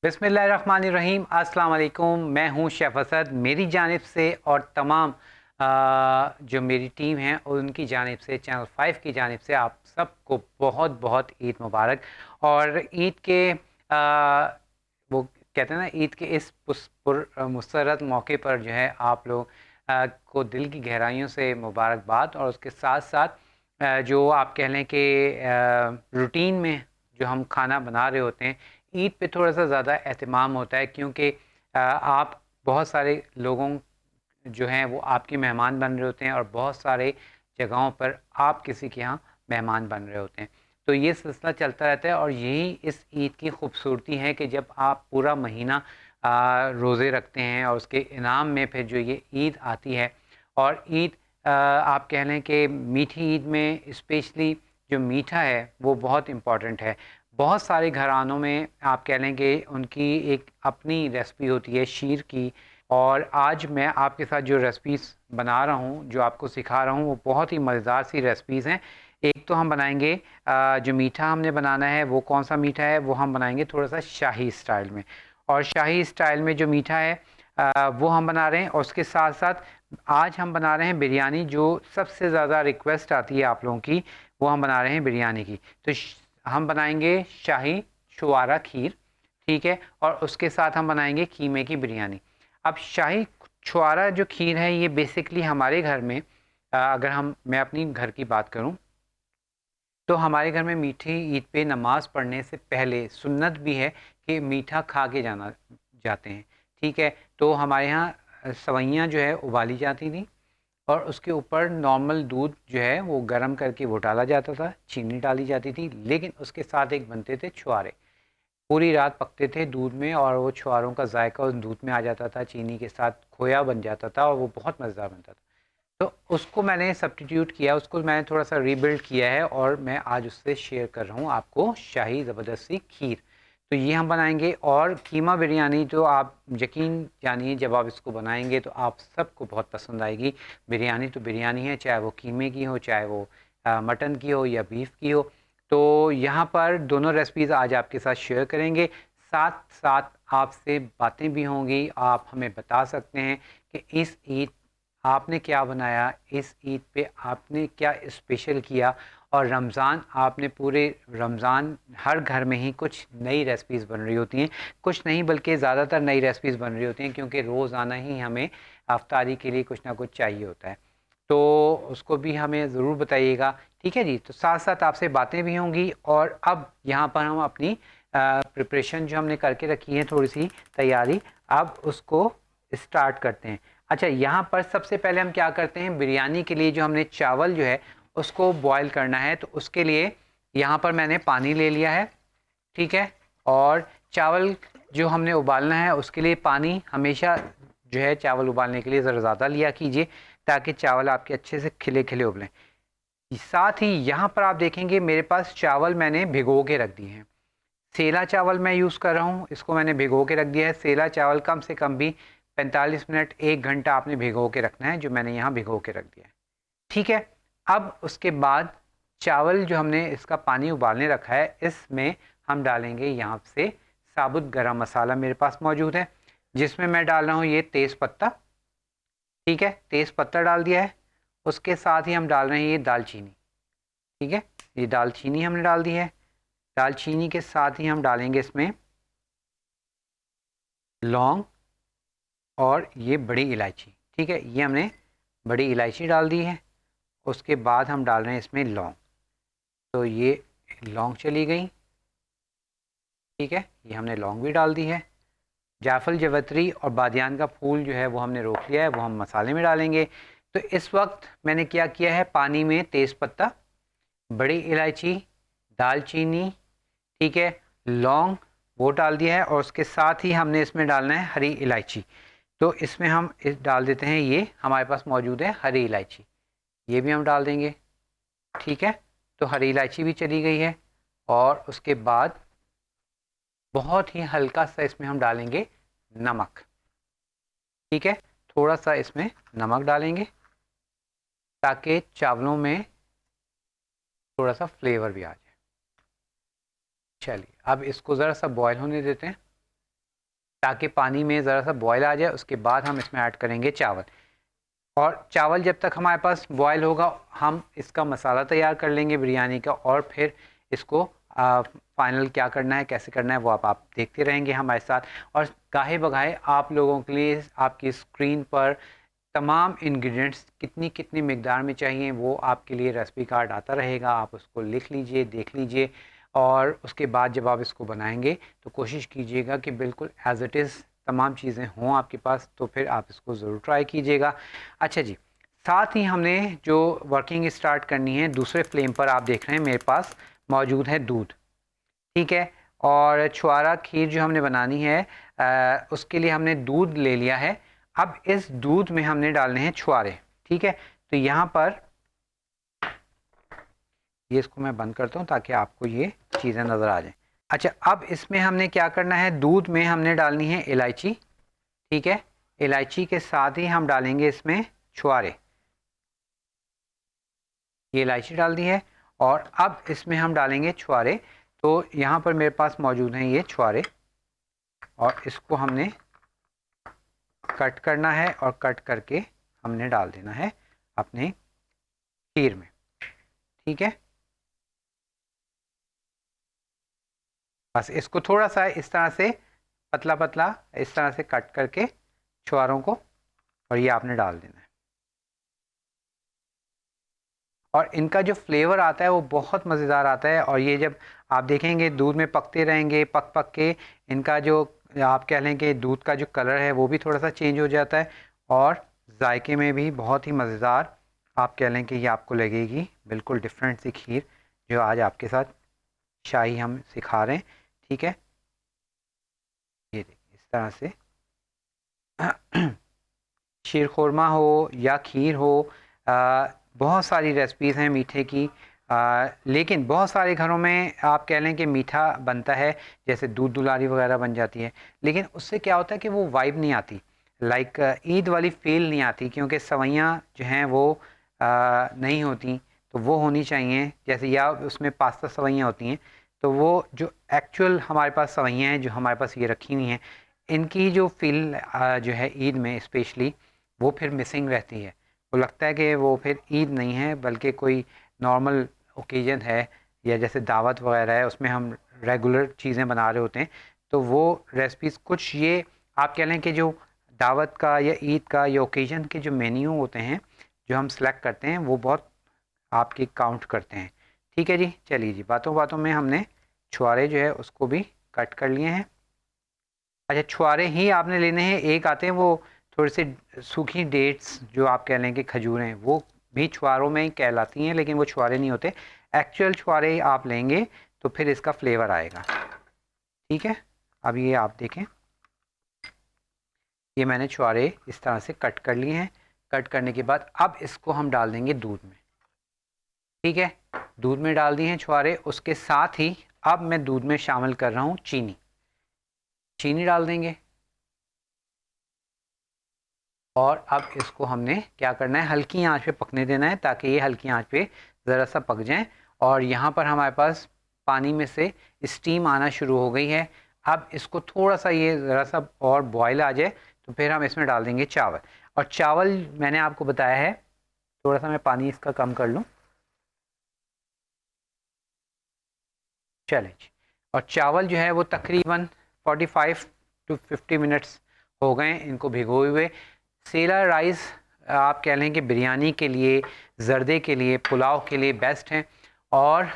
बिस्मिल्लाहिर्रहमानिर्रहीम। अस्सलाम वालेकुम। मैं हूं शेफ़ असद। मेरी जानिब से और तमाम जो मेरी टीम है और उनकी जानिब से, चैनल 5 की जानिब से आप सबको बहुत बहुत ईद मुबारक। और ईद के वो कहते हैं ना, ईद के इस मुसर्रत मौके पर जो है आप लोग को दिल की गहराइयों से मुबारकबाद। और उसके साथ साथ जो आप कह लें कि रूटीन में जो हम खाना बना रहे होते हैं, ईद पे थोड़ा सा ज़्यादा एहतमाम होता है, क्योंकि आप बहुत सारे लोगों जो हैं वो आपके मेहमान बन रहे होते हैं और बहुत सारे जगहों पर आप किसी के यहाँ मेहमान बन रहे होते हैं। तो ये सिलसिला चलता रहता है और यही इस ईद की खूबसूरती है कि जब आप पूरा महीना रोज़े रखते हैं और उसके इनाम में फिर जो ये ईद आती है। और ईद आप कह लें कि मीठी ईद में स्पेशली जो मीठा है वो बहुत इम्पॉर्टेंट है। बहुत सारे घरानों में आप कह लें कि उनकी एक अपनी रेसिपी होती है शीर की। और आज मैं आपके साथ जो रेसिपीज़ बना रहा हूँ, जो आपको सिखा रहा हूँ, वो बहुत ही मज़ेदार सी रेसिपीज़ हैं। एक तो हम बनाएंगे जो मीठा हमने बनाना है वो कौन सा मीठा है, वो हम बनाएंगे थोड़ा सा शाही स्टाइल में। और शाही स्टाइल में जो मीठा है वो हम बना रहे हैं। और उसके साथ साथ आज हम बना रहे हैं बिरयानी, जो सबसे ज़्यादा रिक्वेस्ट आती है आप लोगों की, वो हम बना रहे हैं बिरयानी की। तो हम बनाएंगे शाही शुवारा खीर, ठीक है। और उसके साथ हम बनाएंगे कीमे की बिरयानी। अब शाही छुआरा जो खीर है, ये बेसिकली हमारे घर में अगर मैं अपनी घर की बात करूं, तो हमारे घर में मीठी ईद पे नमाज़ पढ़ने से पहले सुन्नत भी है कि मीठा खा के जाना जाते हैं, ठीक है। तो हमारे यहाँ सवैयाँ जो है उबाली जाती थी और उसके ऊपर नॉर्मल दूध जो है वो गर्म करके वो डाला जाता था, चीनी डाली जाती थी, लेकिन उसके साथ एक बनते थे छुआरे। पूरी रात पकते थे दूध में और वो छुआरों का जायका उस दूध में आ जाता था, चीनी के साथ खोया बन जाता था और वो बहुत मज़ेदार बनता था। तो उसको मैंने सब्स्टिट्यूट किया, उसको मैंने थोड़ा सा रीबिल्ड किया है और मैं आज उससे शेयर कर रहा हूँ आपको शाही ज़बरदस्ती खीर। तो ये हम बनाएंगे। और कीमा बिरयानी तो आप यकीन जानिए, जब आप इसको बनाएंगे तो आप सबको बहुत पसंद आएगी। बिरयानी तो बिरयानी है, चाहे वो कीमे की हो, चाहे वो मटन की हो या बीफ की हो। तो यहाँ पर दोनों रेसिपीज़ आज आपके साथ शेयर करेंगे। साथ साथ आपसे बातें भी होंगी, आप हमें बता सकते हैं कि इस ईद आपने क्या बनाया, इस ईद पे आपने क्या स्पेशल किया। और रमज़ान, आपने पूरे रमज़ान हर घर में ही कुछ नई रेसिपीज़ बन रही होती हैं, कुछ नहीं बल्कि ज़्यादातर नई रेसिपीज़ बन रही होती हैं, क्योंकि रोज़ाना ही हमें अफ्तारी के लिए कुछ ना कुछ चाहिए होता है। तो उसको भी हमें ज़रूर बताइएगा, ठीक है जी। तो साथ साथ आपसे बातें भी होंगी। और अब यहाँ पर हम अपनी प्रिपरेशन जो हमने करके रखी है, थोड़ी सी तैयारी, अब उसको स्टार्ट करते हैं। अच्छा, यहाँ पर सबसे पहले हम क्या करते हैं, बिरयानी के लिए जो हमने चावल जो है उसको बॉईल करना है, तो उसके लिए यहाँ पर मैंने पानी ले लिया है, ठीक है। और चावल जो हमने उबालना है उसके लिए पानी हमेशा जो है चावल उबालने के लिए ज़रा ज़्यादा लिया कीजिए, ताकि चावल आपके अच्छे से खिले खिले उबलें। साथ ही यहाँ पर आप देखेंगे मेरे पास चावल मैंने भिगो के रख दिए हैं। सेला चावल मैं यूज़ कर रहा हूँ, इसको मैंने भिगो के रख दिया है। सेला चावल कम से कम भी 45 मिनट 1 घंटा आपने भिगो के रखना है, जो मैंने यहाँ भिगो के रख दिया है, ठीक है। अब उसके बाद चावल जो हमने इसका पानी उबालने रखा है, इसमें हम डालेंगे यहाँ से साबुत गरम मसाला मेरे पास मौजूद है, जिसमें मैं डाल रहा हूँ ये तेज़ पत्ता, ठीक है। तेज़ पत्ता डाल दिया है। उसके साथ ही हम डाल रहे हैं ये दालचीनी, ठीक है। ये दालचीनी हमने डाल दी है। दालचीनी के साथ ही हम डालेंगे इसमें लौंग और ये बड़ी इलायची, ठीक है। ये हमने बड़ी इलायची डाल दी है। उसके बाद हम डाल रहे हैं इसमें लौंग, तो ये लौंग चली गई, ठीक है। ये हमने लौंग भी डाल दी है। जायफल, जवैत्री और बादियान का फूल जो है वो हमने रोक लिया है, वो हम मसाले में डालेंगे। तो इस वक्त मैंने क्या किया है, पानी में तेज़पत्ता, बड़ी इलायची, दालचीनी, ठीक है, लौंग, वो डाल दिया है। और उसके साथ ही हमने इसमें डालना है हरी इलायची। तो इसमें हम इस डाल देते हैं, ये हमारे पास मौजूद है हरी इलायची, ये भी हम डाल देंगे, ठीक है। तो हरी इलायची भी चली गई है। और उसके बाद बहुत ही हल्का सा इसमें हम डालेंगे नमक, ठीक है। थोड़ा सा इसमें नमक डालेंगे ताकि चावलों में थोड़ा सा फ्लेवर भी आ जाए। चलिए, अब इसको ज़रा सा बॉयल होने देते हैं। ताकि पानी में ज़रा सा बॉयल आ जाए। उसके बाद हम इसमें ऐड करेंगे चावल, और चावल जब तक हमारे पास बॉयल होगा हम इसका मसाला तैयार कर लेंगे बिरयानी का, और फिर इसको फाइनल क्या करना है, कैसे करना है, वो आप देखते रहेंगे हमारे साथ। और गाहे बगाहे आप लोगों के लिए आपकी स्क्रीन पर तमाम इंग्रेडिएंट्स कितनी कितनी मिकदार में चाहिए वो आपके लिए रेसिपी कार्ड आता रहेगा। आप उसको लिख लीजिए, देख लीजिए, और उसके बाद जब आप इसको बनाएंगे तो कोशिश कीजिएगा कि बिल्कुल एज इट इज़ तमाम चीज़ें हों आपके पास, तो फिर आप इसको ज़रूर ट्राई कीजिएगा। अच्छा जी, साथ ही हमने जो वर्किंग स्टार्ट करनी है, दूसरे फ्लेम पर आप देख रहे हैं मेरे पास मौजूद है दूध, ठीक है। और छुआरा खीर जो हमने बनानी है उसके लिए हमने दूध ले लिया है। अब इस दूध में हमने डालने हैं छुआरे, ठीक है। तो यहाँ पर ये इसको मैं बंद करता हूँ ताकि आपको ये चीज़ें नज़र आ जाएं। अच्छा, अब इसमें हमने क्या करना है, दूध में हमने डालनी है इलायची, ठीक है। इलायची के साथ ही हम डालेंगे इसमें छुआरे, ये इलायची डाल दी है, और अब इसमें हम डालेंगे छुआरे। तो यहाँ पर मेरे पास मौजूद हैं ये छुआरे, और इसको हमने कट करना है, और कट करके हमने डाल देना है अपने खीर में, ठीक है। बस इसको थोड़ा सा इस तरह से पतला पतला इस तरह से कट करके छुआरों को, और ये आपने डाल देना है। और इनका जो फ्लेवर आता है वो बहुत मज़ेदार आता है, और ये जब आप देखेंगे दूध में पकते रहेंगे, पक पक के इनका जो आप कह लें कि दूध का जो कलर है वो भी थोड़ा सा चेंज हो जाता है, और जायके में भी बहुत ही मज़ेदार आप कह लें कि ये आपको लगेगी। बिल्कुल डिफरेंट सी खीर जो आज आपके साथ शाही हम सिखा रहे हैं, ठीक है। ये देखिए इस तरह से शीर खुरमा हो या खीर हो, बहुत सारी रेसिपीज़ हैं मीठे की, लेकिन बहुत सारे घरों में आप कह लें कि मीठा बनता है, जैसे दूध दुलारी वगैरह बन जाती है, लेकिन उससे क्या होता है कि वो वाइब नहीं आती, लाइक ईद वाली फील नहीं आती, क्योंकि सवैयाँ जो हैं वो नहीं होती, तो वो होनी चाहिए। जैसे या उसमें पास्ता सवैयाँ होती हैं, तो वो जो एक्चुअल हमारे पास सवैयाँ हैं जो हमारे पास ये रखी हुई हैं, इनकी जो फील जो है ईद में स्पेशली वो फिर मिसिंग रहती है। वो लगता है कि वो फिर ईद नहीं है बल्कि कोई नॉर्मल ओकेजन है, या जैसे दावत वगैरह है उसमें हम रेगुलर चीज़ें बना रहे होते हैं। तो वो रेसिपीज़ कुछ ये आप कह लें कि जो दावत का या ईद का या ओकेजन के जो मेन्यू होते हैं जो हम सेलेक्ट करते हैं वो बहुत आपकी काउंट करते हैं, ठीक है जी। चलिए जी, बातों बातों में हमने छुआरे जो है उसको भी कट कर लिए हैं। अच्छा, छुआरे ही आपने लेने हैं, एक आते हैं वो थोड़ी सी सूखी डेट्स जो आप कह लें कि खजूरें, वो भी छुआरों में ही कहलाती हैं, लेकिन वो छुआरे नहीं होते। एक्चुअल छुआरे ही आप लेंगे तो फिर इसका फ्लेवर आएगा, ठीक है। अब ये आप देखें, ये मैंने छुआरे इस तरह से कट कर लिए हैं। कट करने के बाद अब इसको हम डाल देंगे दूध में, ठीक है। दूध में डाल दिए हैं छुआरे, उसके साथ ही अब मैं दूध में शामिल कर रहा हूँ चीनी, चीनी डाल देंगे। और अब इसको हमने क्या करना है, हल्की आंच पे पकने देना है ताकि ये हल्की आंच पे ज़रा सा पक जाएं। और यहाँ पर हमारे पास पानी में से स्टीम आना शुरू हो गई है। अब इसको थोड़ा सा ये ज़रा सा और बॉयल आ जाए तो फिर हम इसमें डाल देंगे चावल। और चावल मैंने आपको बताया है, थोड़ा सा मैं पानी इसका कम कर लूँ, चलें जी। और चावल जो है वो तकरीबन 45 टू 50 मिनट्स हो गए इनको भिगोए हुए। सेला राइस आप कह लें कि बिरयानी के लिए, ज़र्दे के लिए, पुलाव के लिए बेस्ट हैं। और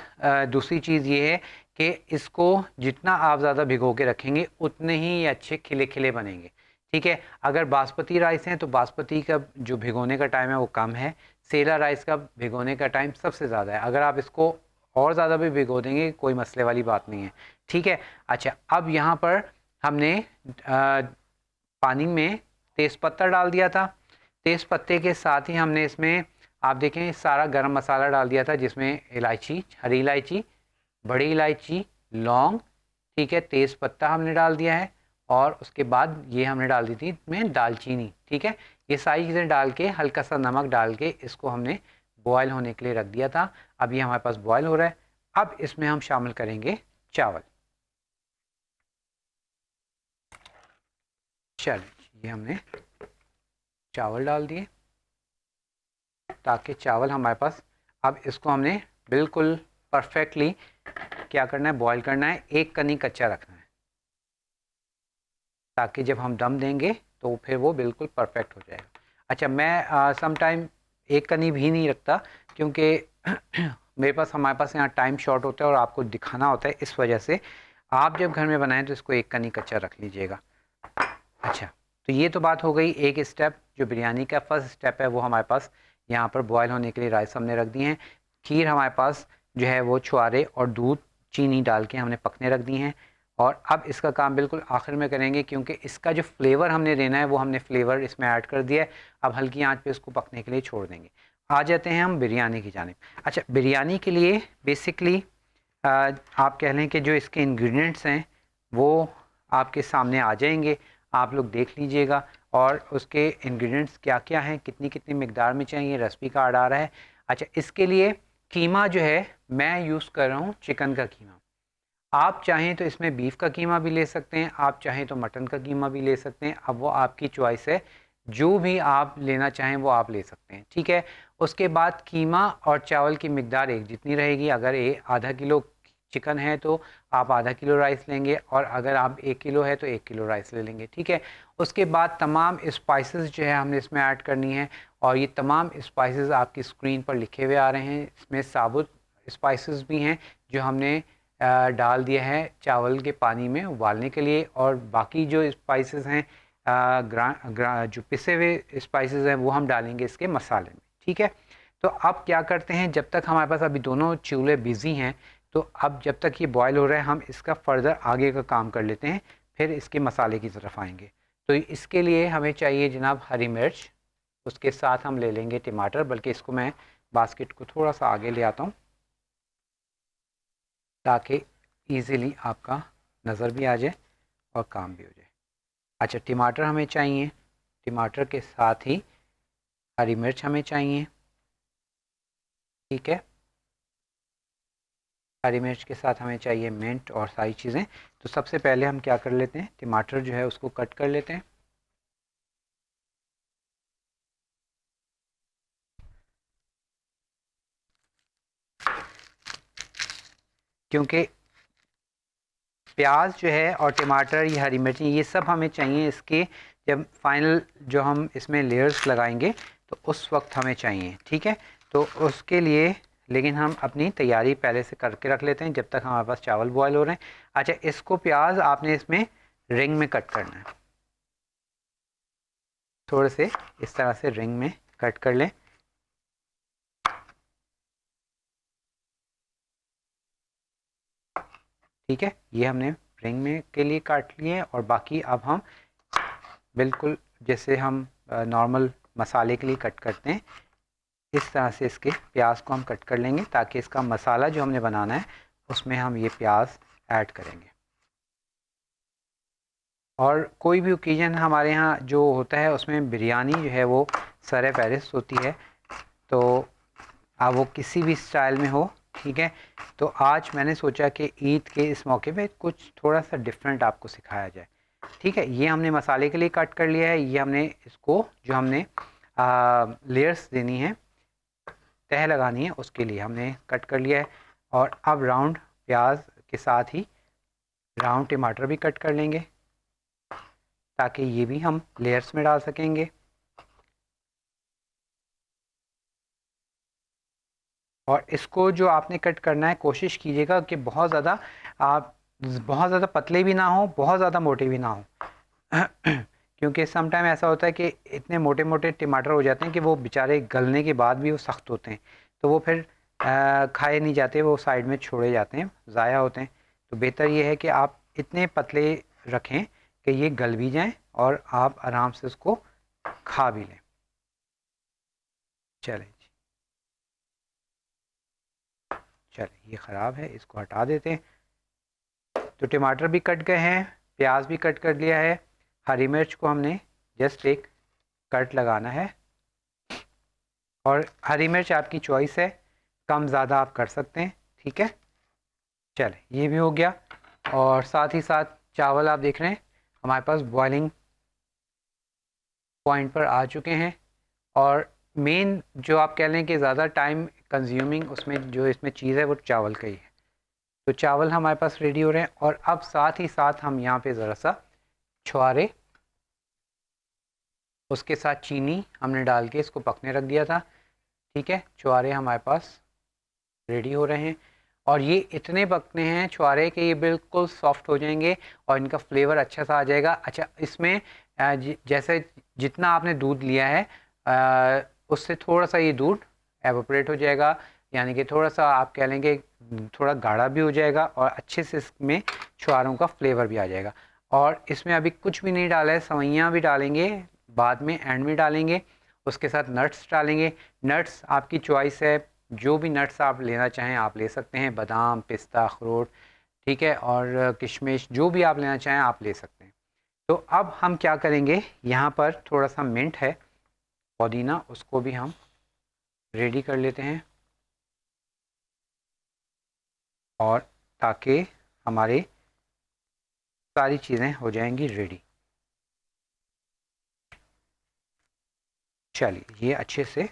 दूसरी चीज़ ये है कि इसको जितना आप ज़्यादा भिगो के रखेंगे उतने ही अच्छे खिले खिले बनेंगे, ठीक है। अगर बासमती राइस हैं तो बासमती का जो भिगोने का टाइम है वो कम है, सेला राइस का भिगोने का टाइम सबसे ज़्यादा है। अगर आप इसको और ज़्यादा भी भिगो देंगे कोई मसले वाली बात नहीं है, ठीक है। अच्छा, अब यहाँ पर हमने पानी में तेज़पत्ता डाल दिया था। तेज़पत्ते के साथ ही हमने इसमें आप देखें सारा गरम मसाला डाल दिया था, जिसमें इलायची, हरी इलायची, बड़ी इलायची, लौंग, ठीक है, तेज़पत्ता हमने डाल दिया है। और उसके बाद ये हमने डाल दी थी इसमें दालचीनी, ठीक है। ये सारी चीज़ें डाल के हल्का सा नमक डाल के इसको हमने बॉयल होने के लिए रख दिया था। अब ये हमारे पास बॉयल हो रहा है। अब इसमें हम शामिल करेंगे चावल, चलिए ये हमने चावल डाल दिए ताकि चावल हमारे पास, अब इसको हमने बिल्कुल परफेक्टली क्या करना है, बॉईल करना है, एक कनी कच्चा रखना है ताकि जब हम दम देंगे तो फिर वो बिल्कुल परफेक्ट हो जाएगा। अच्छा, मैं सम टाइम एक कनी भी नहीं रखता क्योंकि मेरे पास, हमारे पास यहाँ टाइम शॉर्ट होता है और आपको दिखाना होता है, इस वजह से आप जब घर में बनाएं तो इसको एक कनी कच्चा रख लीजिएगा। अच्छा, तो ये तो बात हो गई एक स्टेप, जो बिरयानी का फर्स्ट स्टेप है वो हमारे पास यहाँ पर बॉयल होने के लिए राइस हमने रख दिए हैं। खीर हमारे पास जो है वो छुआरे और दूध चीनी डाल के हमने पकने रख दी हैं। और अब इसका काम बिल्कुल आखिर में करेंगे क्योंकि इसका जो फ्लेवर हमने देना है वो हमने फ्लेवर इसमें ऐड कर दिया है। अब हल्की आंच पे इसको पकने के लिए छोड़ देंगे। आ जाते हैं हम बिरयानी की जानिब। अच्छा, बिरयानी के लिए बेसिकली आप कह लें कि जो इसके इंग्रेडिएंट्स हैं वो आपके सामने आ जाएंगे, आप लोग देख लीजिएगा। और उसके इंग्रेडिएंट्स क्या क्या हैं, कितनी कितनी मिकदार में चाहिए, रेसिपी कार्ड आ रहा है। अच्छा, इसके लिए कीमा जो है मैं यूज़ कर रहा हूँ चिकन का कीमा। आप चाहें तो इसमें बीफ का कीमा भी ले सकते हैं, आप चाहें तो मटन का कीमा भी ले सकते हैं। अब वो आपकी चॉइस है, जो भी आप लेना चाहें वो आप ले सकते हैं, ठीक है। उसके बाद कीमा और चावल की मिकदार एक जितनी रहेगी। अगर आधा किलो चिकन है तो आप आधा किलो राइस लेंगे, और अगर आप 1 किलो है तो 1 किलो राइस ले लेंगे, ठीक है। उसके बाद तमाम स्पाइसेस जो है हमने इसमें ऐड करनी है, और ये तमाम स्पाइसेस आपकी स्क्रीन पर लिखे हुए आ रहे हैं। इसमें साबुत स्पाइसेस भी हैं जो हमने डाल दिया है चावल के पानी में उबालने के लिए, और बाकी जो स्पाइसेस हैं जो पिसे हुए स्पाइसेस हैं वो हम डालेंगे इसके मसाले में, ठीक है। तो अब क्या करते हैं, जब तक हमारे पास अभी दोनों चूल्हे बिजी हैं, तो अब जब तक ये बॉयल हो रहा है हम इसका फर्दर आगे का काम कर लेते हैं, फिर इसके मसाले की तरफ आएंगे। तो इसके लिए हमें चाहिए जनाब हरी मिर्च, उसके साथ हम ले लेंगे टमाटर। बल्कि इसको मैं बास्केट को थोड़ा सा आगे ले आता हूँ ताकि इजीली आपका नज़र भी आ जाए और काम भी हो जाए। अच्छा, टमाटर हमें चाहिए, टमाटर के साथ ही हरी मिर्च हमें चाहिए, ठीक है। हरी मिर्च के साथ हमें चाहिए मिंट और सारी चीज़ें। तो सबसे पहले हम क्या कर लेते हैं, टमाटर जो है उसको कट कर लेते हैं। क्योंकि प्याज जो है और टमाटर, ये हरी मिर्ची, ये सब हमें चाहिए इसके जब फाइनल जो हम इसमें लेयर्स लगाएंगे तो उस वक्त हमें चाहिए, ठीक है। तो उसके लिए लेकिन हम अपनी तैयारी पहले से करके रख लेते हैं जब तक हमारे पास चावल बॉयल हो रहे हैं। अच्छा, इसको प्याज आपने इसमें रिंग में कट करना है, थोड़े से इस तरह से रिंग में कट कर लें, ठीक है। ये हमने रिंग में के लिए काट लिए हैं। और बाकी अब हम बिल्कुल जैसे हम नॉर्मल मसाले के लिए कट करते हैं, इस तरह से इसके प्याज को हम कट कर लेंगे ताकि इसका मसाला जो हमने बनाना है उसमें हम ये प्याज ऐड करेंगे। और कोई भी ओकेजन हमारे यहाँ जो होता है उसमें बिरयानी जो है वो सर फहरिस्त होती है, तो अब वो किसी भी स्टाइल में हो, ठीक है। तो आज मैंने सोचा कि ईद के इस मौके पे कुछ थोड़ा सा डिफरेंट आपको सिखाया जाए, ठीक है। ये हमने मसाले के लिए कट कर लिया है, ये हमने इसको जो हमने लेयर्स देनी है, तह लगानी है, उसके लिए हमने कट कर लिया है। और अब राउंड प्याज के साथ ही राउंड टमाटर भी कट कर लेंगे ताकि ये भी हम लेयर्स में डाल सकेंगे। और इसको जो आपने कट करना है कोशिश कीजिएगा कि बहुत ज़्यादा पतले भी ना हो, बहुत ज़्यादा मोटे भी ना हो क्योंकि सम टाइम ऐसा होता है कि इतने मोटे मोटे टमाटर हो जाते हैं कि वो बेचारे गलने के बाद भी वो सख्त होते हैं, तो वो फिर खाए नहीं जाते, वो साइड में छोड़े जाते हैं, ज़ाया होते हैं। तो बेहतर ये है कि आप इतने पतले रखें कि ये गल भी जाएं और आप आराम से उसको खा भी लें। चलें, चलिए ये ख़राब है, इसको हटा देते हैं। तो टमाटर भी कट गए हैं, प्याज भी कट कर लिया है, हरी मिर्च को हमने जस्ट एक कट लगाना है। और हरी मिर्च आपकी चॉइस है, कम ज़्यादा आप कर सकते हैं, ठीक है। चले, ये भी हो गया। और साथ ही साथ चावल आप देख रहे हैं हमारे पास बॉइलिंग पॉइंट पर आ चुके हैं। और मेन जो आप कह लें कि ज़्यादा टाइम कंज्यूमिंग उसमें जो इसमें चीज़ है वो चावल का ही है। तो चावल हमारे पास रेडी हो रहे हैं। और अब साथ ही साथ हम यहाँ पे ज़रा सा छुआरे, उसके साथ चीनी हमने डाल के इसको पकने रख दिया था। ठीक है, छुआरे हमारे पास रेडी हो रहे हैं और ये इतने पकने हैं छुआरे कि ये बिल्कुल सॉफ्ट हो जाएंगे और इनका फ्लेवर अच्छा सा आ जाएगा। अच्छा, इसमें जैसे जितना आपने दूध लिया है उससे थोड़ा सा ये दूध एवोपरेट हो जाएगा, यानी कि थोड़ा सा आप कह लेंगे थोड़ा गाढ़ा भी हो जाएगा और अच्छे से इसमें छुआरों का फ्लेवर भी आ जाएगा। और इसमें अभी कुछ भी नहीं डाला है, सवैयाँ भी डालेंगे बाद में, एंड में डालेंगे। उसके साथ नट्स डालेंगे। नट्स आपकी चॉइस है, जो भी नट्स आप लेना चाहें आप ले सकते हैं, बादाम, पिस्ता, अखरोट, ठीक है, और किशमिश, जो भी आप लेना चाहें आप ले सकते हैं। तो अब हम क्या करेंगे, यहाँ पर थोड़ा सा मिंट है, पुदीना, उसको भी हम रेडी कर लेते हैं और ताकि हमारे सारी चीज़ें हो जाएंगी रेडी। चलिए, ये अच्छे से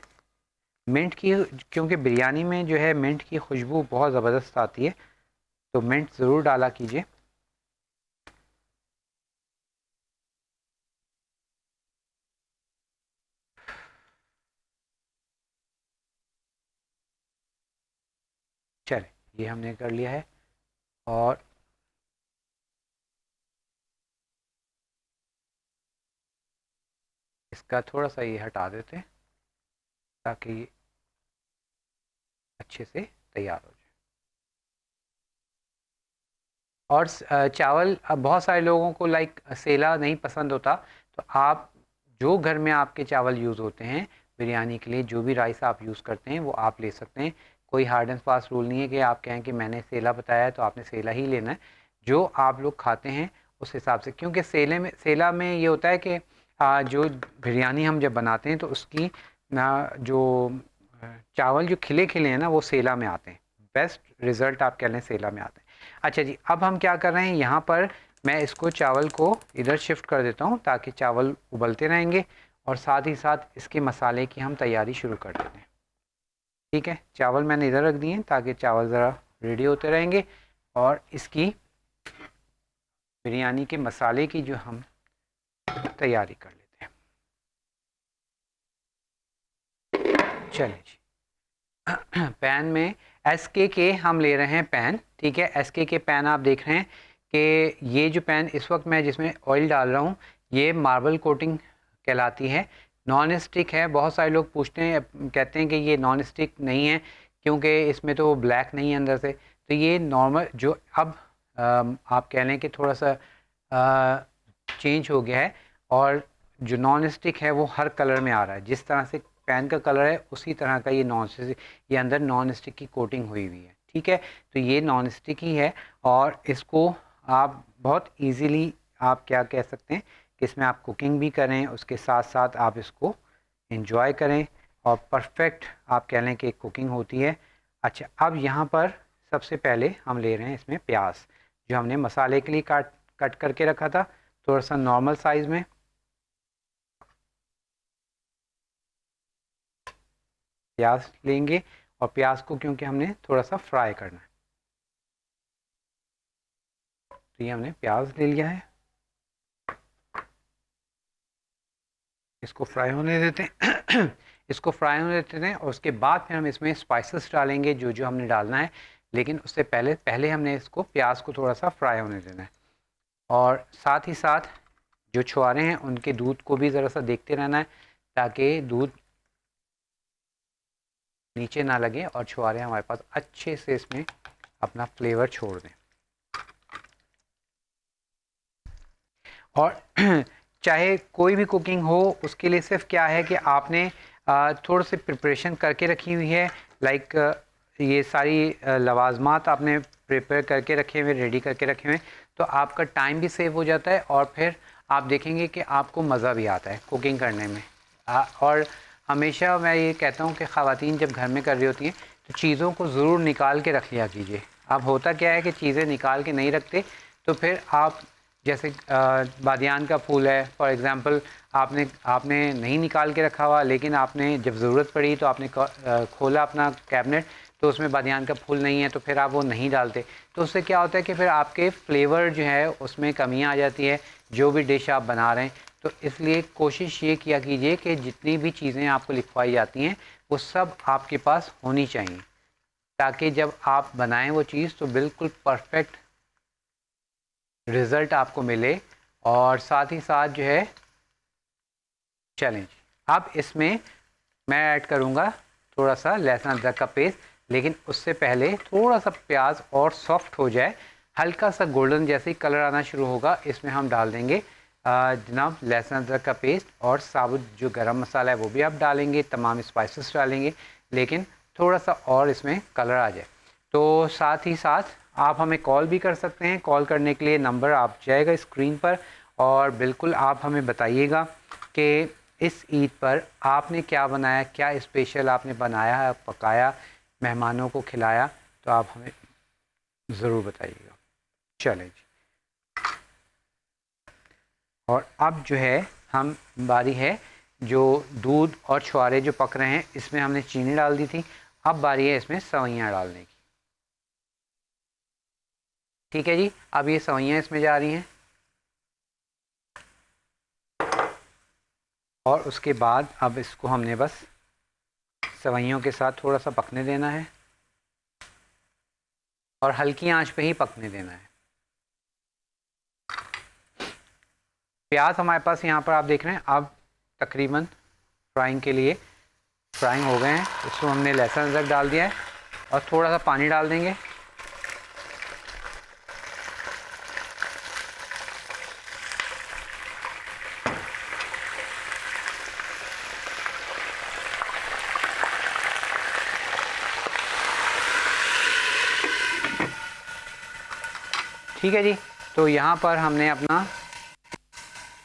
मिंट की, क्योंकि बिरयानी में जो है मिंट की खुशबू बहुत ज़बरदस्त आती है, तो मिंट ज़रूर डाला कीजिए। चलिए, ये हमने कर लिया है और इसका थोड़ा सा ये हटा देते हैं ताकि अच्छे से तैयार हो जाए। और चावल, अब बहुत सारे लोगों को लाइक सेला नहीं पसंद होता, तो आप जो घर में आपके चावल यूज़ होते हैं बिरयानी के लिए, जो भी राइस आप यूज़ करते हैं वो आप ले सकते हैं। कोई हार्ड एंड फास्ट रूल नहीं है कि आप कहें कि मैंने सेला बताया है तो आपने सेला ही लेना है। जो आप लोग खाते हैं उस हिसाब से, क्योंकि सेला में ये होता है कि जो बिरयानी हम जब बनाते हैं तो उसकी जो चावल जो खिले खिले हैं ना वो सेला में आते हैं। बेस्ट रिज़ल्ट आप कह लें सेला में आते हैं। अच्छा जी, अब हम क्या कर रहे हैं, यहाँ पर मैं इसको चावल को इधर शिफ्ट कर देता हूँ ताकि चावल उबलते रहेंगे और साथ ही साथ इसके मसाले की हम तैयारी शुरू कर देते हैं। ठीक है, चावल मैंने इधर रख दिए हैं ताकि चावल ज़रा रेडी होते रहेंगे और इसकी बिरयानी के मसाले की जो हम तैयारी कर लेते हैं। चलिए जी, पैन में SK के हम ले रहे हैं पैन। ठीक है, SK के पैन आप देख रहे हैं कि ये जो पैन इस वक्त मैं जिसमें ऑयल डाल रहा हूँ ये मार्बल कोटिंग कहलाती है, नॉन स्टिक है। बहुत सारे लोग पूछते हैं, कहते हैं कि ये नॉन स्टिक नहीं है क्योंकि इसमें तो ब्लैक नहीं है अंदर से। तो ये नॉर्मल जो अब आप कह लें कि थोड़ा सा चेंज हो गया है और जो नॉन स्टिक है वो हर कलर में आ रहा है। जिस तरह से पैन का कलर है उसी तरह का ये नॉन स्टिक, ये अंदर नॉन स्टिक की कोटिंग हुई हुई है। ठीक है, तो ये नॉन स्टिक ही है और इसको आप बहुत इजीली आप क्या कह सकते हैं कि इसमें आप कुकिंग भी करें, उसके साथ साथ आप इसको एंजॉय करें और परफेक्ट आप कह लें कि कुकिंग होती है। अच्छा, अब यहाँ पर सबसे पहले हम ले रहे हैं इसमें प्याज, जो हमने मसाले के लिए कट करके रखा था, थोड़ा सा नॉर्मल साइज़ में प्याज लेंगे और प्याज को क्योंकि हमने थोड़ा सा फ्राई करना है, तो ये हमने प्याज ले लिया है, इसको फ्राई होने देते हैं इसको फ्राई होने देते हैं और उसके बाद फिर हम इसमें स्पाइसेस डालेंगे जो जो हमने डालना है। लेकिन उससे पहले हमने इसको प्याज को थोड़ा सा फ्राई होने देना है और साथ ही साथ जो छुआरे हैं उनके दूध को भी ज़रा सा देखते रहना है ताकि दूध नीचे ना लगे और छुआरे हमारे पास अच्छे से इसमें अपना फ्लेवर छोड़ दें। और चाहे कोई भी कुकिंग हो उसके लिए सिर्फ क्या है कि आपने थोड़ा सी प्रिपरेशन करके रखी हुई है, लाइक ये सारी लवाजमात आपने प्रिपेयर करके रखे हुए, रेडी करके रखे हुए, तो आपका टाइम भी सेव हो जाता है और फिर आप देखेंगे कि आपको मज़ा भी आता है कुकिंग करने में। और हमेशा मैं ये कहता हूँ कि ख़वातीन जब घर में कर रही होती हैं तो चीज़ों को ज़रूर निकाल के रख लिया कीजिए। अब होता क्या है कि चीज़ें निकाल के नहीं रखते तो फिर आप जैसे बादियान का फूल है फॉर एग्ज़ाम्पल, आपने नहीं निकाल के रखा हुआ, लेकिन आपने जब ज़रूरत पड़ी तो आपने खोला अपना कैबिनेट, तो उसमें बादियान का फूल नहीं है, तो फिर आप वो नहीं डालते। तो उससे क्या होता है कि फिर आपके फ्लेवर जो है उसमें कमियां आ जाती है, जो भी डिश आप बना रहे हैं। तो इसलिए कोशिश ये किया कीजिए कि जितनी भी चीज़ें आपको लिखवाई जाती हैं वो सब आपके पास होनी चाहिए, ताकि जब आप बनाएं वो चीज़ तो बिल्कुल परफेक्ट रिज़ल्ट आपको मिले। और साथ ही साथ जो है, चलें अब इसमें मैं ऐड करूँगा थोड़ा सा लहसुन अदरक का पेस्ट, लेकिन उससे पहले थोड़ा सा प्याज और सॉफ्ट हो जाए, हल्का सा गोल्डन जैसे ही कलर आना शुरू होगा, इसमें हम डाल देंगे जनाब लहसुन अदरक का पेस्ट, और साबुत जो गरम मसाला है वो भी आप डालेंगे, तमाम स्पाइसेस डालेंगे, लेकिन थोड़ा सा और इसमें कलर आ जाए। तो साथ ही साथ आप हमें कॉल भी कर सकते हैं। कॉल करने के लिए नंबर आप जाएगा स्क्रीन पर, और बिल्कुल आप हमें बताइएगा कि इस ईद पर आपने क्या बनाया, क्या स्पेशल आपने बनाया, पकाया, मेहमानों को खिलाया, तो आप हमें ज़रूर बताइएगा। चलें जी, और अब जो है हम बारी है जो दूध और छुआरे जो पक रहे हैं, इसमें हमने चीनी डाल दी थी, अब बारी है इसमें सवैयाँ डालने की। ठीक है जी, अब ये सवैयाँ इसमें जा रही हैं, और उसके बाद अब इसको हमने बस सवैयों के साथ थोड़ा सा पकने देना है, और हल्की आंच पे ही पकने देना है। प्याज हमारे पास यहाँ पर आप देख रहे हैं अब तकरीबन फ्राइंग के लिए फ्राइंग हो गए हैं। इसको हमने लहसुन अदरक डाल दिया है, और थोड़ा सा पानी डाल देंगे। ठीक है जी, तो यहाँ पर हमने अपना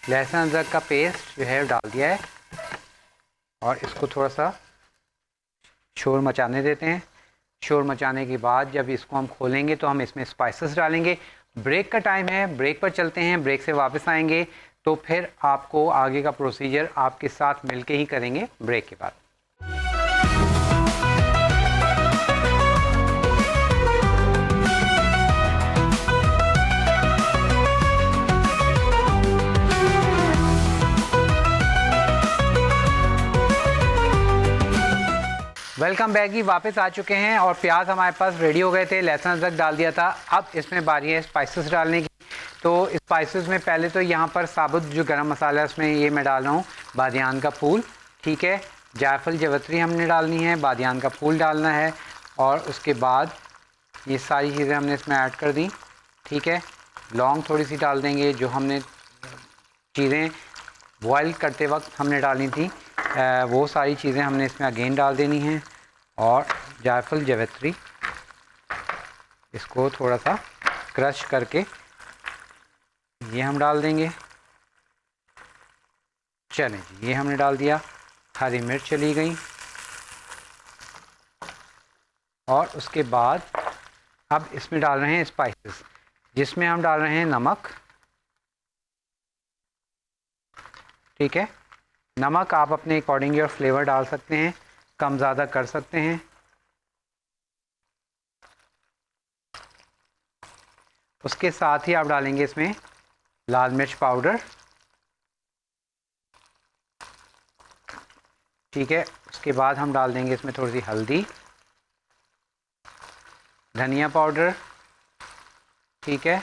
लहसुन अदरक का पेस्ट जो है डाल दिया है, और इसको थोड़ा सा शोर मचाने देते हैं। शोर मचाने के बाद जब इसको हम खोलेंगे तो हम इसमें स्पाइसेस डालेंगे। ब्रेक का टाइम है, ब्रेक पर चलते हैं, ब्रेक से वापस आएंगे तो फिर आपको आगे का प्रोसीजर आपके साथ मिलके ही करेंगे ब्रेक के बाद। वेलकम बैक जी, वापस आ चुके हैं, और प्याज हमारे पास रेडी हो गए थे, लहसुन अदरक डाल दिया था। अब इसमें बारी है स्पाइसेस डालने की। तो स्पाइसेस में पहले तो यहाँ पर साबुत जो गरम मसाला है उसमें ये मैं डाल रहा हूँ बादियान का फूल, ठीक है, जायफल जवत्री हमने डालनी है, बादियान का फूल डालना है, और उसके बाद ये सारी चीज़ें हमने इसमें ऐड कर दी। ठीक है, लौंग थोड़ी सी डाल देंगे, जो हमने चीज़ें बॉयल करते वक्त हमने डाली थी, वो सारी चीज़ें हमने इसमें अगेन डाल देनी हैं। और जायफल जवित्री, इसको थोड़ा सा क्रश करके ये हम डाल देंगे। चलें जी, ये हमने डाल दिया। हरी मिर्च चली गई, और उसके बाद अब इसमें डाल रहे हैं स्पाइसेस, जिसमें हम डाल रहे हैं नमक। ठीक है, नमक आप अपने अकॉर्डिंग और फ्लेवर डाल सकते हैं, कम ज़्यादा कर सकते हैं। उसके साथ ही आप डालेंगे इसमें लाल मिर्च पाउडर। ठीक है, उसके बाद हम डाल देंगे इसमें थोड़ी सी हल्दी, धनिया पाउडर। ठीक है,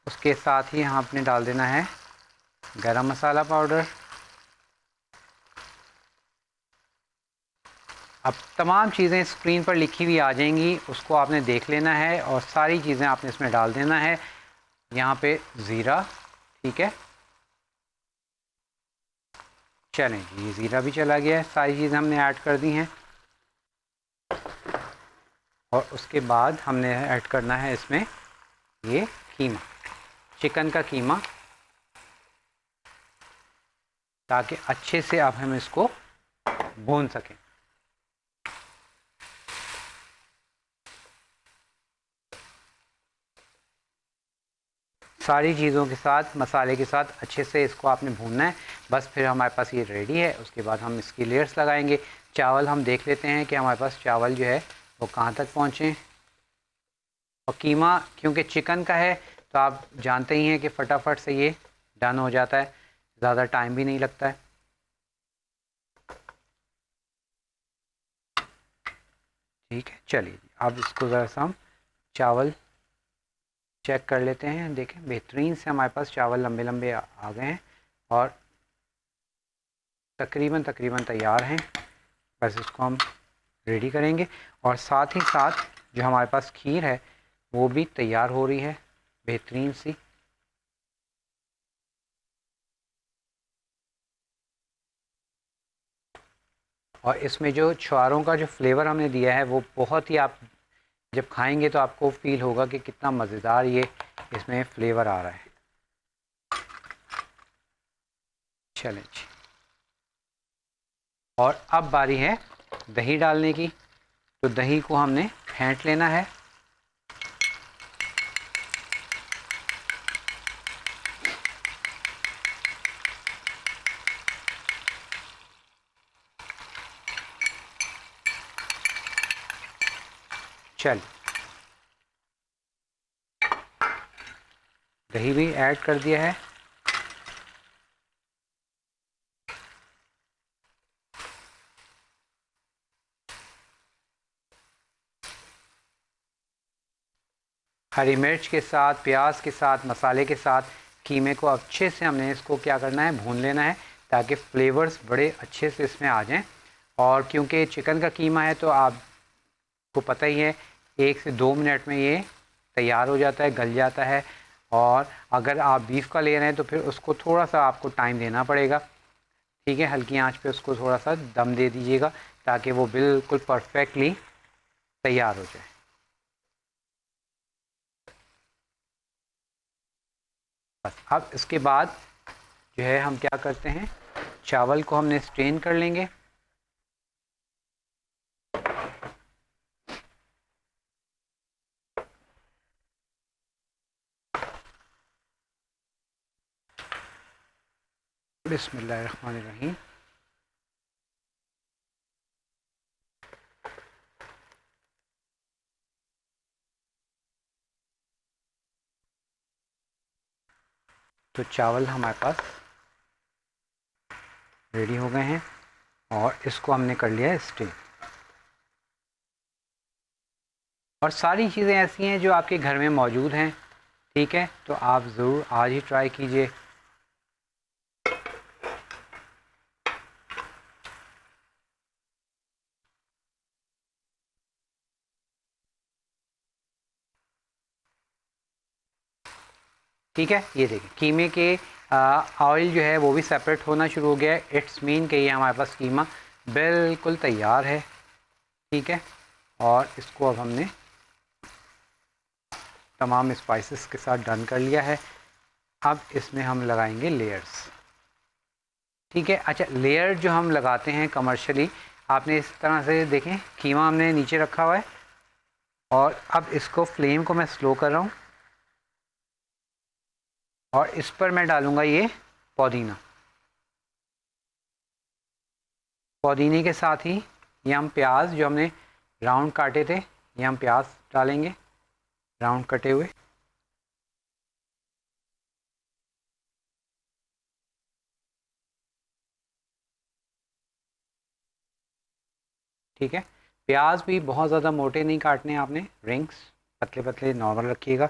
उसके साथ ही यहाँ आपने डाल देना है गरम मसाला पाउडर। अब तमाम चीज़ें स्क्रीन पर लिखी हुई आ जाएंगी, उसको आपने देख लेना है, और सारी चीज़ें आपने इसमें डाल देना है। यहाँ पे ज़ीरा, ठीक है, चलें जी, ये ज़ीरा भी चला गया है, सारी चीज़ें हमने ऐड कर दी हैं। और उसके बाद हमने ऐड करना है इसमें ये कीमा, चिकन का कीमा, ताकि अच्छे से अब हम इसको भून सकें। सारी चीज़ों के साथ, मसाले के साथ अच्छे से इसको आपने भूनना है। बस फिर हमारे पास ये रेडी है। उसके बाद हम इसकी लेयर्स लगाएंगे। चावल हम देख लेते हैं कि हमारे पास चावल जो है वो कहाँ तक पहुँचे। और कीमा क्योंकि चिकन का है तो आप जानते ही हैं कि फटाफट से ये डन हो जाता है, ज़्यादा टाइम भी नहीं लगता है। ठीक है, चलिए अब इसको ज़रा सा हम चावल चेक कर लेते हैं। देखें, बेहतरीन से हमारे पास चावल लंबे लंबे आ गए हैं और तकरीबन तकरीबन तैयार हैं। बस इसको हम रेडी करेंगे और साथ ही साथ जो हमारे पास खीर है वो भी तैयार हो रही है बेहतरीन सी। और इसमें जो छुहारों का जो फ्लेवर हमने दिया है वो बहुत ही, आप जब खाएंगे तो आपको फील होगा कि कितना मज़ेदार ये इसमें फ्लेवर आ रहा है। चलें जी, और अब बारी है दही डालने की। तो दही को हमने फेंट लेना है। चल, दही भी ऐड कर दिया है। हरी मिर्च के साथ, प्याज के साथ, मसाले के साथ कीमे को अच्छे से हमने इसको क्या करना है, भून लेना है ताकि फ्लेवर्स बड़े अच्छे से इसमें आ जाएं। और क्योंकि चिकन का कीमा है तो आपको पता ही है 1 से 2 मिनट में ये तैयार हो जाता है, गल जाता है। और अगर आप बीफ का ले रहे हैं तो फिर उसको थोड़ा सा आपको टाइम देना पड़ेगा। ठीक है, हल्की आंच पे उसको थोड़ा सा दम दे दीजिएगा ताकि वो बिल्कुल परफेक्टली तैयार हो जाए। बस अब इसके बाद जो है हम क्या करते हैं, चावल को हमने स्ट्रेन कर लेंगे। बिस्मिल्लाहिर्रहमानिर्रहीम। तो चावल हमारे पास रेडी हो गए हैं और इसको हमने कर लिया है स्टीम। और सारी चीज़ें ऐसी हैं जो आपके घर में मौजूद हैं। ठीक है, तो आप ज़रूर आज ही ट्राई कीजिए। ठीक है, ये देखिए कीमे के ऑयल जो है वो भी सेपरेट होना शुरू हो गया है। इट्स मीन कि ये हमारे पास कीमा बिल्कुल तैयार है। ठीक है, और इसको अब हमने तमाम स्पाइसेस के साथ डन कर लिया है। अब इसमें हम लगाएंगे लेयर्स। ठीक है, अच्छा, लेयर जो हम लगाते हैं कमर्शियली, आपने इस तरह से देखें कीमा हमने नीचे रखा हुआ है और अब इसको फ्लेम को मैं स्लो कर रहा हूँ और इस पर मैं डालूँगा ये पुदीना। पुदीने के साथ ही ये हम प्याज जो हमने राउंड काटे थे, ये हम प्याज डालेंगे राउंड कटे हुए। ठीक है, प्याज भी बहुत ज़्यादा मोटे नहीं काटने आपने, रिंग्स पतले पतले नॉर्मल रखिएगा।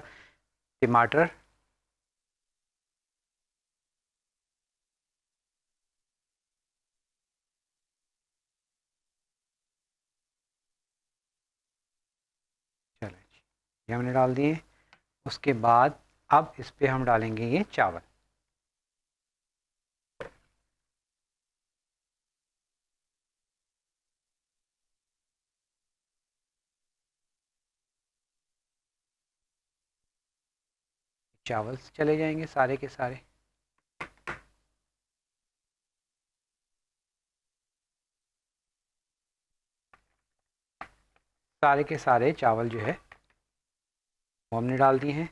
टमाटर, चलो ये हमने डाल दिए। उसके बाद अब इस पर हम डालेंगे ये चावल। चावल चले जाएंगे सारे के सारे। सारे के सारे चावल जो है वो हमने डाल दिए हैं।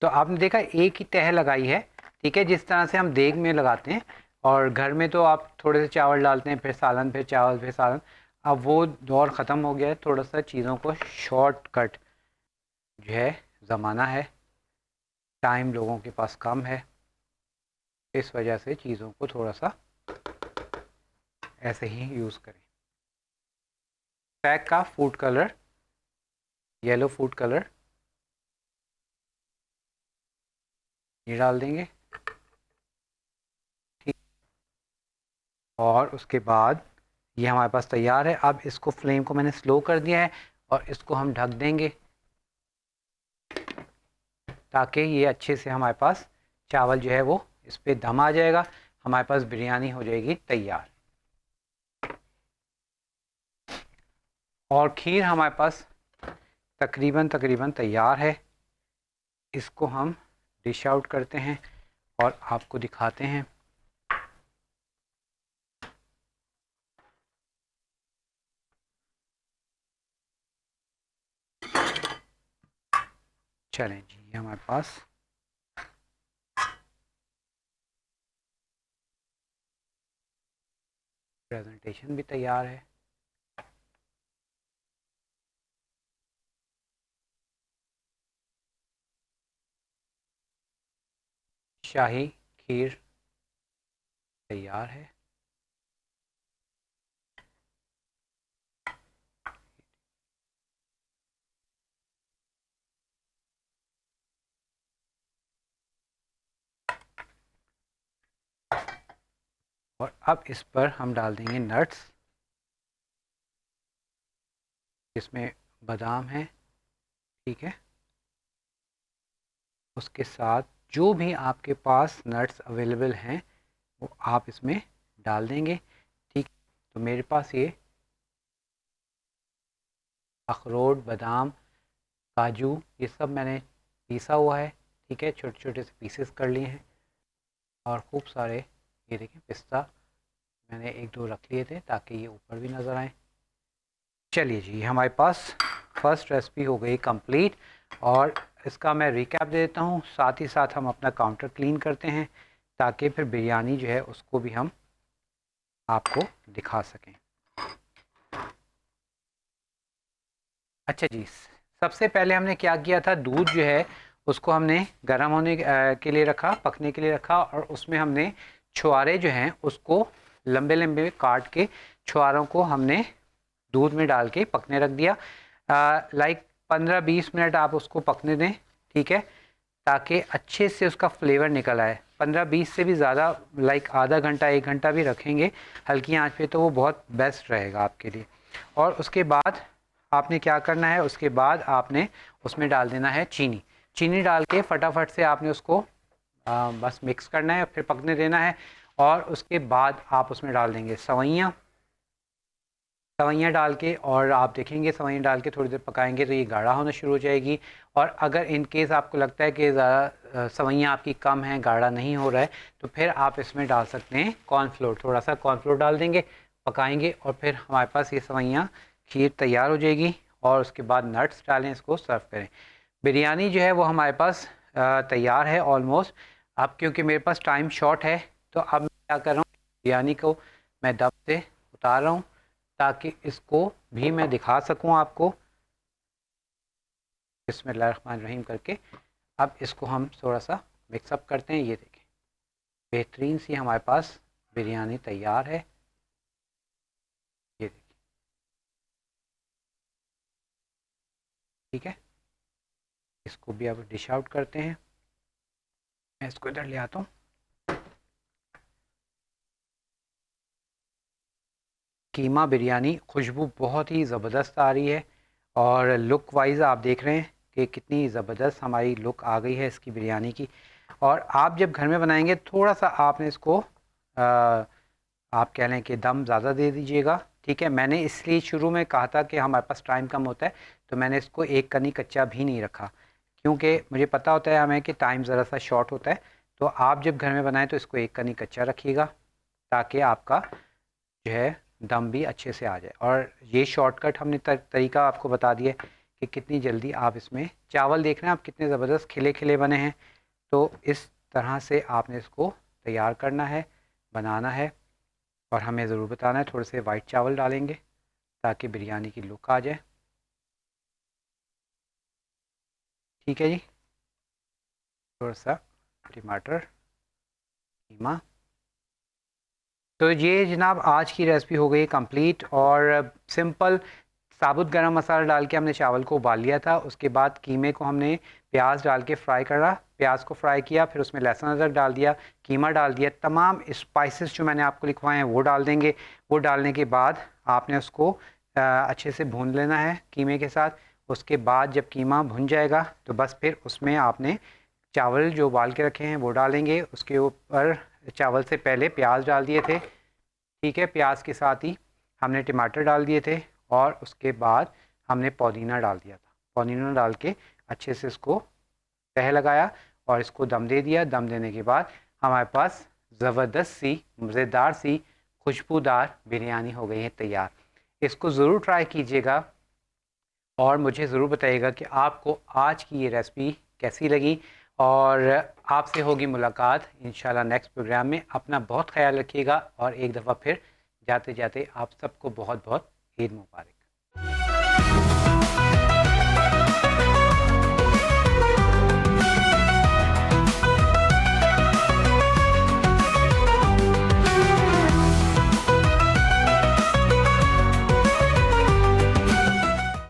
तो आपने देखा एक ही तह लगाई है, ठीक है, जिस तरह से हम देग में लगाते हैं। और घर में तो आप थोड़े से चावल डालते हैं, फिर सालन, फिर चावल, फिर सालन। अब वो दौर ख़त्म हो गया है, थोड़ा सा चीज़ों को शॉर्टकट जो है ज़माना है, टाइम लोगों के पास कम है, इस वजह से चीज़ों को थोड़ा सा ऐसे ही यूज़ करें। पैक का food colour, yellow food colour ये डाल देंगे, ठीक। और उसके बाद ये हमारे पास तैयार है। अब इसको फ्लेम को मैंने स्लो कर दिया है और इसको हम ढक देंगे ताकि ये अच्छे से हमारे पास चावल जो है वो इस पर दम आ जाएगा, हमारे पास बिरयानी हो जाएगी तैयार। और खीर हमारे पास तकरीबन तैयार है। इसको हम डिश आउट करते हैं और आपको दिखाते हैं। चलें जी, ये हमारे पास प्रेजेंटेशन भी तैयार है। शाही खीर तैयार है। और अब इस पर हम डाल देंगे नट्स, जिसमें बादाम है, ठीक है। उसके साथ जो भी आपके पास नट्स अवेलेबल हैं वो आप इसमें डाल देंगे, ठीक। तो मेरे पास ये अखरोट, बादाम, काजू, ये सब मैंने पीसा हुआ है, ठीक है, छोटे छोटे से पीसेस कर लिए हैं। और खूब सारे ये देखें पिस्ता मैंने एक दो रख लिए थे ताकि ये ऊपर भी नज़र आए। चलिए जी, हमारे पास फर्स्ट रेसिपी हो गई कंप्लीट। और इसका मैं रिकैप दे देता हूँ, साथ ही साथ हम अपना काउंटर क्लीन करते हैं ताकि फिर बिरयानी जो है उसको भी हम आपको दिखा सकें। अच्छा जी, सबसे पहले हमने क्या किया था, दूध जो है उसको हमने गर्म होने के लिए रखा, पकने के लिए रखा। और उसमें हमने छुआरे जो हैं उसको लंबे लंबे काट के छुआरों को हमने दूध में डाल के पकने रख दिया। लाइक 15-20 मिनट आप उसको पकने दें, ठीक है, ताकि अच्छे से उसका फ्लेवर निकल आए। 15-20 से भी ज़्यादा, लाइक आधा घंटा 1 घंटा भी रखेंगे हल्की आंच पे तो वो बहुत बेस्ट रहेगा आपके लिए। और उसके बाद आपने क्या करना है, उसके बाद आपने उसमें डाल देना है चीनी। चीनी डाल के फटाफट से आपने उसको बस मिक्स करना है, फिर पकने देना है। और उसके बाद आप उसमें डाल देंगे सवैयाँ। सवैयाँ डाल के और आप देखेंगे सवैयाँ डाल के थोड़ी देर पकाएंगे तो ये गाढ़ा होना शुरू हो जाएगी। और अगर इन केस आपको लगता है कि ज़्यादा सवैयाँ आपकी कम हैं, गाढ़ा नहीं हो रहा है, तो फिर आप इसमें डाल सकते हैं कॉर्नफ्लोर। थोड़ा सा कॉर्नफ्लोर डाल देंगे, पकाएंगे और फिर हमारे पास ये सवैयाँ खीर तैयार हो जाएगी। और उसके बाद नट्स डालें, इसको सर्व करें। बिरयानी जो है वो हमारे पास तैयार है ऑलमोस्ट। अब क्योंकि मेरे पास टाइम शॉर्ट है तो अब मैं क्या कर रहा हूँ, बिरयानी को मैं दम से उतार रहा हूँ ताकि इसको भी मैं दिखा सकूं आपको। बिस्मिल्लाहिर्रहमानिर्रहीम करके अब इसको हम थोड़ा सा मिक्सअप करते हैं। ये देखें, बेहतरीन सी हमारे पास बिरयानी तैयार है। ये देखिए, ठीक है, इसको भी अब डिश आउट करते हैं। मैं इसको इधर ले आता हूँ। कीमा बिरयानी, खुशबू बहुत ही ज़बरदस्त आ रही है और लुक वाइज आप देख रहे हैं कि कितनी ज़बरदस्त हमारी लुक आ गई है इसकी बिरयानी की। और आप जब घर में बनाएंगे थोड़ा सा आपने इसको आप कह लें कि दम ज़्यादा दे दीजिएगा, ठीक है। मैंने इसलिए शुरू में कहा था कि हमारे पास टाइम कम होता है तो मैंने इसको एक कनी कच्चा भी नहीं रखा, क्योंकि मुझे पता होता है हमें कि टाइम ज़रा सा शॉर्ट होता है। तो आप जब घर में बनाएं तो इसको एक कनी कच्चा रखिएगा ताकि आपका जो है दम भी अच्छे से आ जाए। और ये शॉर्टकट हमने तरीका आपको बता दिया कि कितनी जल्दी आप इसमें चावल देख रहे हैं आप कितने ज़बरदस्त खिले खिले बने हैं। तो इस तरह से आपने इसको तैयार करना है, बनाना है, और हमें ज़रूर बताना है। थोड़े से वाइट चावल डालेंगे ताकि बिरयानी की लुक आ जाए। ठीक है जी, थोड़ा सा टमाटर, कीमा। तो ये जनाब आज की रेसिपी हो गई कंप्लीट, और सिंपल साबुत गरम मसाला डाल के हमने चावल को उबाल लिया था। उसके बाद कीमे को हमने प्याज डाल के फ्राई करा, प्याज को फ्राई किया, फिर उसमें लहसुन अदरक डाल दिया, कीमा डाल दिया, तमाम स्पाइसेस जो मैंने आपको लिखवाए हैं वो डाल देंगे। वो डालने के बाद आपने उसको अच्छे से भून लेना है कीमे के साथ। उसके बाद जब कीमा भुन जाएगा तो बस फिर उसमें आपने चावल जो उबाल के रखे हैं वो डालेंगे। उसके ऊपर चावल से पहले प्याज डाल दिए थे, ठीक है, प्याज के साथ ही हमने टमाटर डाल दिए थे, और उसके बाद हमने पुदीना डाल दिया था। पुदीना डाल के अच्छे से इसको तह लगाया और इसको दम दे दिया। दम देने के बाद हमारे पास ज़बरदस्त सी, मज़ेदार सी, खुशबूदार बिरयानी हो गई है तैयार। इसको ज़रूर ट्राई कीजिएगा और मुझे ज़रूर बताइएगा कि आपको आज की ये रेसिपी कैसी लगी। और आपसे होगी मुलाकात इंशाल्लाह नेक्स्ट प्रोग्राम में। अपना बहुत ख्याल रखिएगा, और एक दफ़ा फिर जाते जाते आप सबको बहुत बहुत ईद मुबारक।